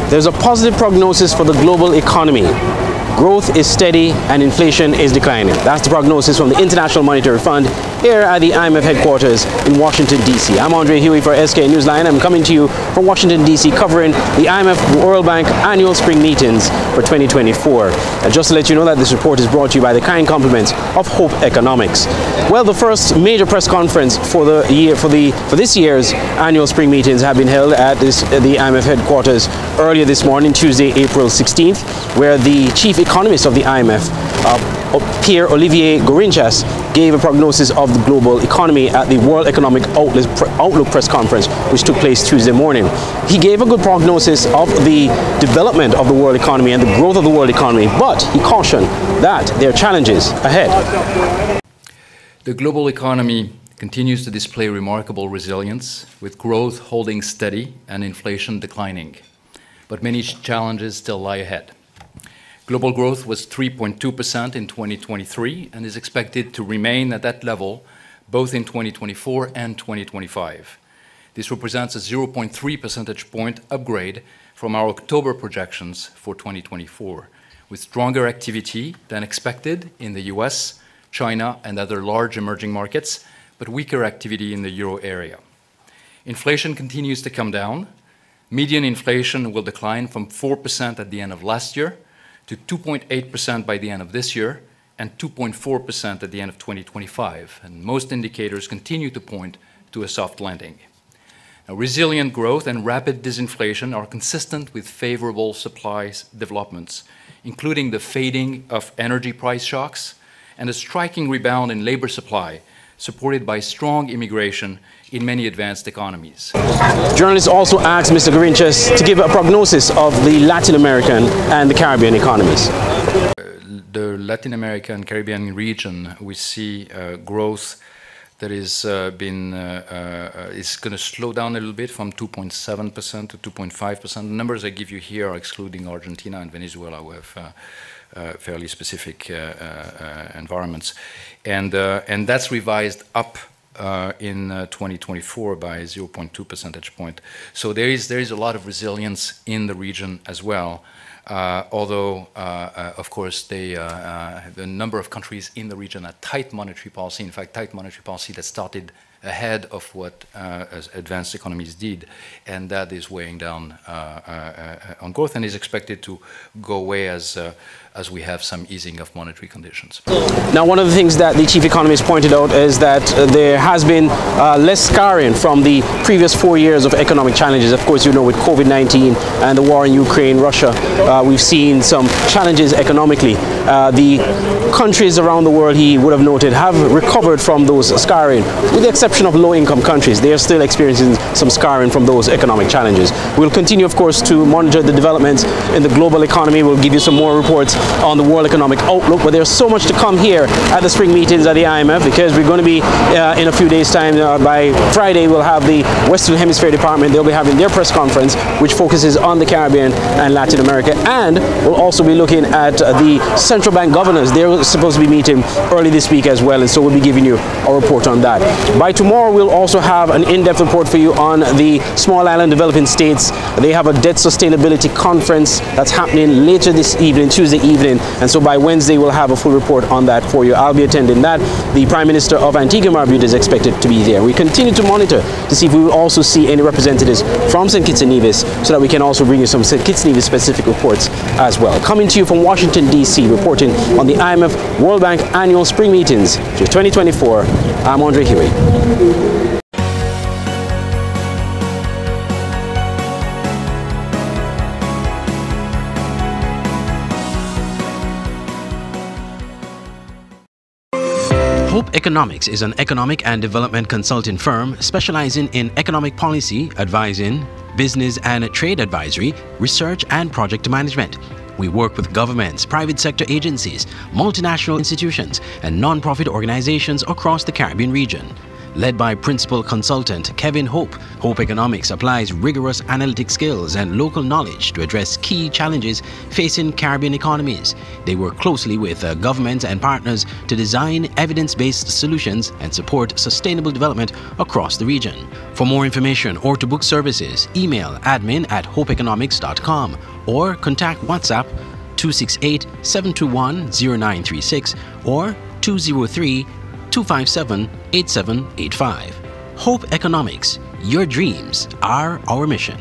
There's a positive prognosis for the global economy. Growth is steady and inflation is declining. That's the prognosis from the International Monetary Fund here at the IMF headquarters in Washington, D.C. I'm Andre Huey for SK Newsline. I'm coming to you from Washington, D.C. covering the IMF World Bank annual spring meetings for 2024. And just to let you know that this report is brought to you by the kind compliments of Hope Economics. Well, the first major press conference for this year's annual spring meetings have been held at the IMF headquarters earlier this morning, Tuesday, April 16th, where the chief economist of the IMF, Pierre Oliver Gourinchas, gave a prognosis of the global economy at the World Economic Outlook press conference, which took place Tuesday morning. He gave a good prognosis of the development of the world economy and the growth of the world economy, but he cautioned that there are challenges ahead. The global economy continues to display remarkable resilience, with growth holding steady and inflation declining. But many challenges still lie ahead. Global growth was 3.2% in 2023 and is expected to remain at that level both in 2024 and 2025. This represents a 0.3 percentage point upgrade from our October projections for 2024, with stronger activity than expected in the US, China, and other large emerging markets, but weaker activity in the euro area. Inflation continues to come down. Median inflation will decline from 4% at the end of last year to 2.8% by the end of this year and 2.4% at the end of 2025. And most indicators continue to point to a soft landing. Now, resilient growth and rapid disinflation are consistent with favorable supply developments, including the fading of energy price shocks and a striking rebound in labor supply, supported by strong immigration in many advanced economies. Journalists also asked Mr. Gourinchas to give a prognosis of the Latin American and the Caribbean economies. The Latin American and Caribbean region, we see growth that is going to slow down a little bit from 2.7% to 2.5%. The numbers I give you here are excluding Argentina and Venezuela, who have fairly specific environments, and that's revised up in 2024 by 0.2 percentage point. So there is a lot of resilience in the region as well. Although, of course, the number of countries in the region have tight monetary policy. In fact, tight monetary policy that started ahead of what advanced economies did, and that is weighing down on growth and is expected to go away as we have some easing of monetary conditions. Now, one of the things that the chief economist pointed out is that there has been less scarring from the previous 4 years of economic challenges. Of course, you know, with COVID-19 and the war in Ukraine, Russia, we've seen some challenges economically. The countries around the world, he would have noted, have recovered from those scarring, with the exception of low-income countries. They are still experiencing some scarring from those economic challenges. We'll continue, of course, to monitor the developments in the global economy. We'll give you some more reports on the World Economic Outlook, but there's so much to come here at the spring meetings at the IMF, because we're going to be in a few days' time. By Friday, we'll have the Western Hemisphere Department. They'll be having their press conference, which focuses on the Caribbean and Latin America, and we'll also be looking at the central bank governors. They're supposed to be meeting early this week as well, and so we'll be giving you a report on that. By tomorrow, we'll also have an in-depth report for you on the small island developing states. They have a debt sustainability conference that's happening later this evening, Tuesday evening, and so by Wednesday we'll have a full report on that for you. I'll be attending that. The Prime Minister of Antigua and Barbuda is expected to be there. We continue to monitor to see if we will also see any representatives from St. Kitts and Nevis, so that we can also bring you some St. Kitts and Nevis specific reports as well. Coming to you from Washington, D.C., reporting on the IMF World Bank annual spring meetings for 2024, I'm Andre Huey. Hope Economics is an economic and development consulting firm specializing in economic policy, advising, business and trade advisory, research and project management. We work with governments, private sector agencies, multinational institutions, and non-profit organizations across the Caribbean region. led by principal consultant Kevin Hope. Hope Economics applies rigorous analytic skills and local knowledge to address key challenges facing Caribbean economies. They work closely with governments and partners to design evidence-based solutions and support sustainable development across the region. For more information or to book services, email admin@hopeeconomics.com or contact WhatsApp 268-721-0936 or 203-257-8785. Hope Economics. Your dreams are our mission.